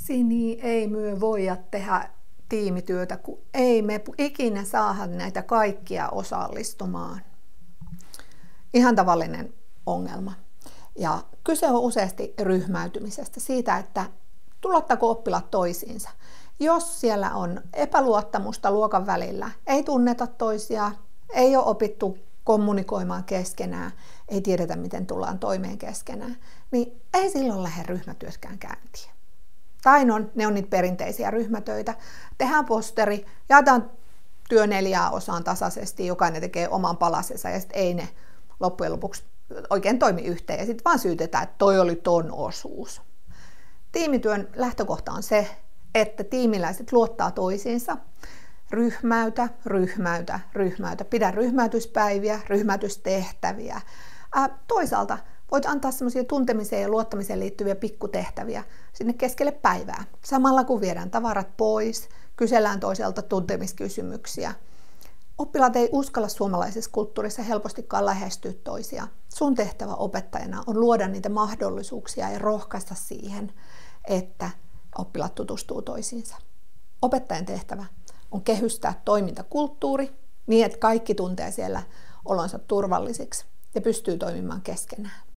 Sini ei myö voida tehdä tiimityötä, kun ei me ikinä saada näitä kaikkia osallistumaan. Ihan tavallinen ongelma. Ja kyse on useasti ryhmäytymisestä, siitä, että tulottaako oppilaat toisiinsa. Jos siellä on epäluottamusta luokan välillä, ei tunneta toisia, ei ole opittu kommunikoimaan keskenään, ei tiedetä miten tullaan toimeen keskenään, niin ei silloin lähde ryhmätyöskään käyntiin. Tai ne on niitä perinteisiä ryhmätöitä. Tehdään posteri, jaetaan työ 4 osaan tasaisesti, jokainen tekee oman palasensa ja sitten ei ne loppujen lopuksi oikein toimi yhteen. Ja sitten vaan syytetään, että toi oli ton osuus. Tiimityön lähtökohta on se, että tiimiläiset luottaa toisiinsa. Ryhmäytä, ryhmäytä, ryhmäytä. Pidä ryhmäytyspäiviä, ryhmäytystehtäviä. Toisaalta voit antaa semmoisia tuntemiseen ja luottamiseen liittyviä pikkutehtäviä sinne keskelle päivää. Samalla kun viedään tavarat pois, kysellään toiselta tuntemiskysymyksiä. Oppilaat ei uskalla suomalaisessa kulttuurissa helpostikaan lähestyä toisia. Sun tehtävä opettajana on luoda niitä mahdollisuuksia ja rohkaista siihen, että oppilaat tutustuu toisiinsa. Opettajan tehtävä on kehystää toimintakulttuuri niin, että kaikki tuntee siellä olonsa turvallisiksi ja pystyy toimimaan keskenään.